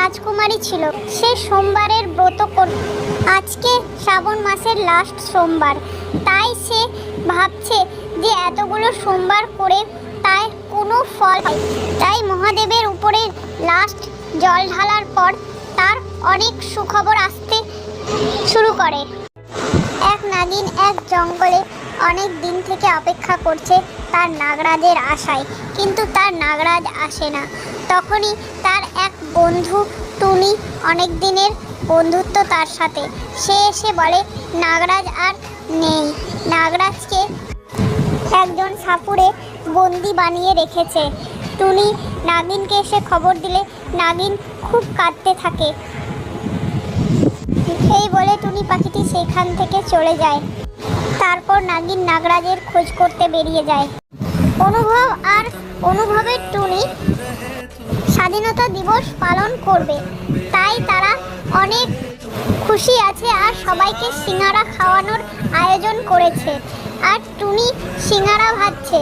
রাজকুমারী ছিল। সে সোমবারের ব্রত করত। আজকে শ্রাবণ মাসের লাস্ট সোমবার, তাই সে ভাবছে যে এতগুলো সোমবার করে তাই কোনো ফল হয়। তাই মহাদেবের উপরে লাস্ট জল ঢালার পর তার অনেক সুখবর আসতে শুরু করে। এক নাগিন এক জঙ্গলে অনেক দিন থেকে অপেক্ষা করছে তার নাগরাজের আশায়, কিন্তু তার নাগরাজ আসে না। তখনই তার এক বন্ধু টুনি, অনেক দিনের বন্ধুত্ব তার সাথে, সে এসে বলে নাগরাজ আর নেই। নাগরাজকে একজন সাপুড়ে বন্দি বানিয়ে রেখেছে। টুনি নাগিনকে এসে খবর দিলে নাগিন খুব কাঁদতে থাকে। এই বলে টুনি পাখিটি সেখান থেকে চলে যায়। তারপর নাগিন নাগরাজের খোঁজ করতে বেরিয়ে যায়। অনুভব আর অনুভবের টুনি স্বাধীনতা দিবস পালন করবে, তাই তারা অনেক খুশি আছে আর সবাইকে সিঙ্গারা খাওয়ানোর আয়োজন করেছে। আর টুনি সিঙ্গারা ভাজছে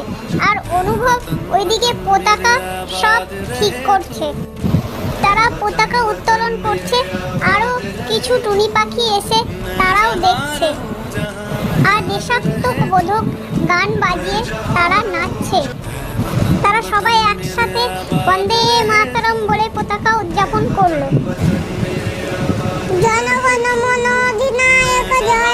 আর অনুভব ওইদিকে পতাকা সব ঠিক করছে। তারা পতাকা উত্তোলন করছে, আরও কিছু টুনি পাখি এসে তারাও দেখছে আর দেশাত্মবোধক গান বাজিয়ে তারা নাচছে। তারা সবাই একসাথে বন্দে মাতরম বলে পতাকা উদযাপন করলো। জনগণ মন অধিনায়ক জয়।